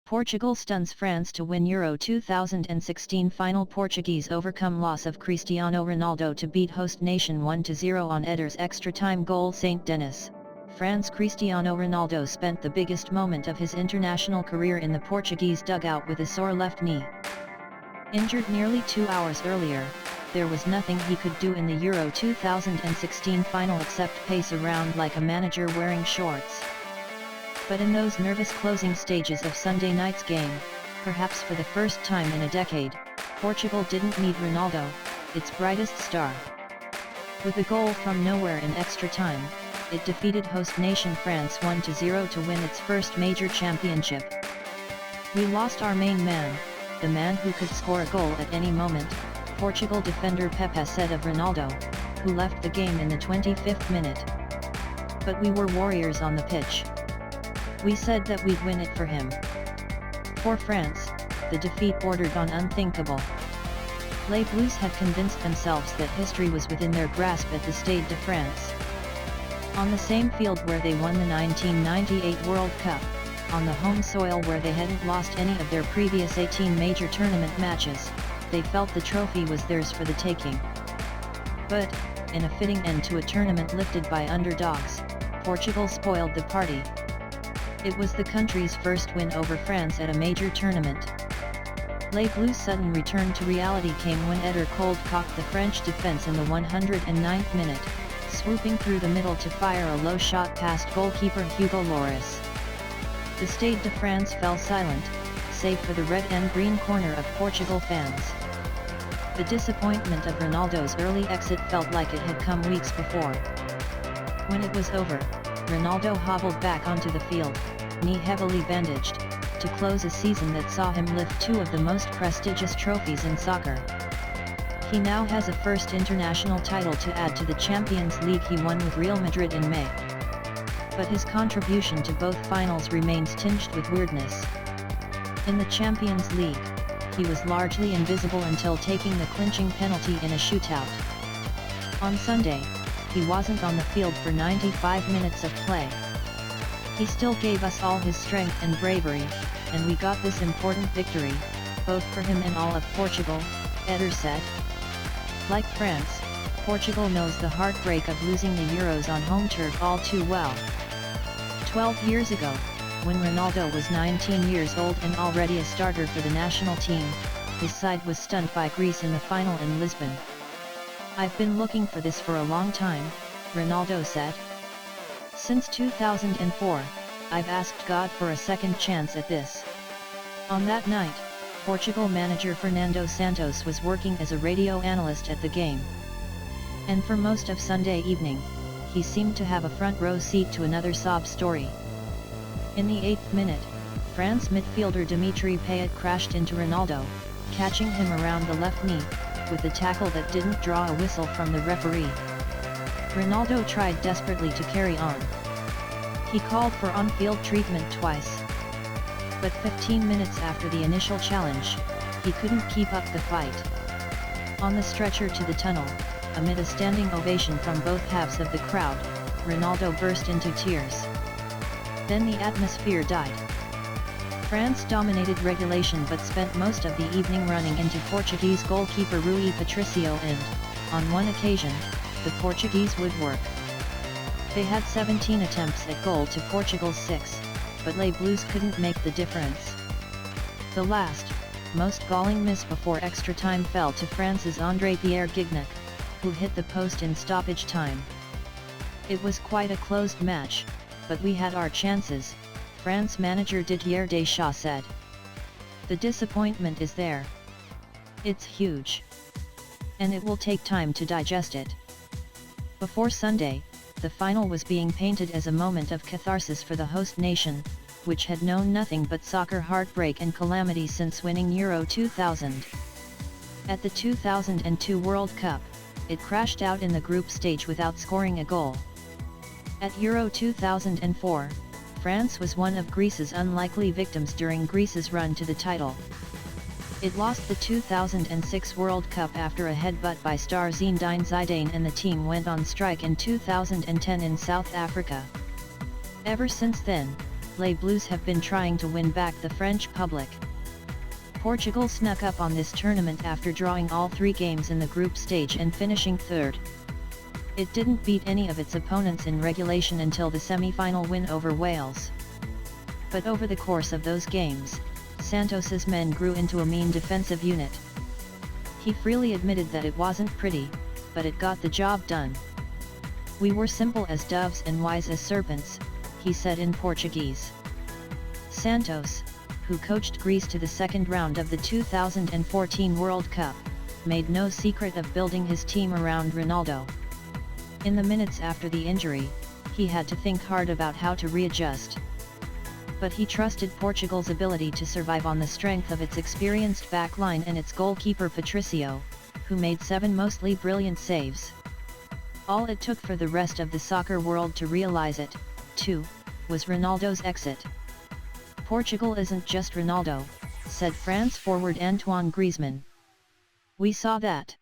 Portugal stuns France to win Euro 2016 final. Portuguese overcome loss of Cristiano Ronaldo to beat host nation 1-0 on Eder's extra-time goal. St. Denis, France. Cristiano Ronaldo spent the biggest moment of his international career in the Portuguese dugout with a sore left knee. Injured nearly 2 hours earlier, there was nothing he could do in the Euro 2016 final except pace around like a manager wearing shorts. But in those nervous closing stages of Sunday night's game, perhaps for the first time in a decade, Portugal didn't need Ronaldo, its brightest star. With a goal from nowhere in extra time, it defeated host nation France 1-0 to win its first major championship. "We lost our main man, the man who could score a goal at any moment," Portugal defender Pepe said of Ronaldo, who left the game in the 25th minute. "But we were warriors on the pitch. We said that we'd win it for him." For France, the defeat bordered on unthinkable. Les Bleus had convinced themselves that history was within their grasp at the Stade de France. On the same field where they won the 1998 World Cup, on the home soil where they hadn't lost any of their previous 18 major tournament matches, they felt the trophy was theirs for the taking. But, in a fitting end to a tournament lifted by underdogs, Portugal spoiled the party. It was the country's first win over France at a major tournament. Les Bleus' sudden return to reality came when Eder cold-cocked the French defense in the 109th minute, swooping through the middle to fire a low shot past goalkeeper Hugo Lloris. The Stade de France fell silent, save for the red and green corner of Portugal fans. The disappointment of Ronaldo's early exit felt like it had come weeks before. When it was over, Ronaldo hobbled back onto the field, knee heavily bandaged, to close a season that saw him lift two of the most prestigious trophies in soccer. He now has a first international title to add to the Champions League he won with Real Madrid in May. But his contribution to both finals remains tinged with weirdness. In the Champions League, he was largely invisible until taking the clinching penalty in a shootout. On Sunday, he wasn't on the field for 95 minutes of play. "He still gave us all his strength and bravery, and we got this important victory, both for him and all of Portugal," Eder said. Like France, Portugal knows the heartbreak of losing the Euros on home turf all too well. 12 years ago, when Ronaldo was 19 years old and already a starter for the national team, his side was stunned by Greece in the final in Lisbon. "I've been looking for this for a long time," Ronaldo said. "Since 2004, I've asked God for a second chance at this." On that night, Portugal manager Fernando Santos was working as a radio analyst at the game. And for most of Sunday evening, he seemed to have a front row seat to another sob story. In the 8th minute, France midfielder Dimitri Payet crashed into Ronaldo, catching him around the left knee, with a tackle that didn't draw a whistle from the referee. Ronaldo tried desperately to carry on. He called for on-field treatment twice. But 15 minutes after the initial challenge, he couldn't keep up the fight. On the stretcher to the tunnel, amid a standing ovation from both halves of the crowd, Ronaldo burst into tears. Then the atmosphere died. France dominated regulation but spent most of the evening running into Portuguese goalkeeper Rui Patricio and, on one occasion, the Portuguese would work. They had 17 attempts at goal to Portugal's 6, but Les Bleus couldn't make the difference. The last, most galling miss before extra time fell to France's André-Pierre Gignac, who hit the post in stoppage time. "It was quite a closed match, but we had our chances," France manager Didier Deschamps said. "The disappointment is there. It's huge. And it will take time to digest it." Before Sunday, the final was being painted as a moment of catharsis for the host nation, which had known nothing but soccer heartbreak and calamity since winning Euro 2000. At the 2002 World Cup, it crashed out in the group stage without scoring a goal. At Euro 2004, France was one of Greece's unlikely victims during Greece's run to the title. It lost the 2006 World Cup after a headbutt by star Zinedine Zidane, and the team went on strike in 2010 in South Africa. Ever since then, Les Blues have been trying to win back the French public. Portugal snuck up on this tournament after drawing all 3 games in the group stage and finishing third. It didn't beat any of its opponents in regulation until the semi-final win over Wales. But over the course of those games, Santos's men grew into a mean defensive unit. He freely admitted that it wasn't pretty, but it got the job done. "We were simple as doves and wise as serpents," he said in Portuguese. Santos, who coached Greece to the second round of the 2014 World Cup, made no secret of building his team around Ronaldo. In the minutes after the injury, he had to think hard about how to readjust. But he trusted Portugal's ability to survive on the strength of its experienced backline and its goalkeeper Patricio, who made 7 mostly brilliant saves. All it took for the rest of the soccer world to realize it, too, was Ronaldo's exit. "Portugal isn't just Ronaldo," said France forward Antoine Griezmann. "We saw that.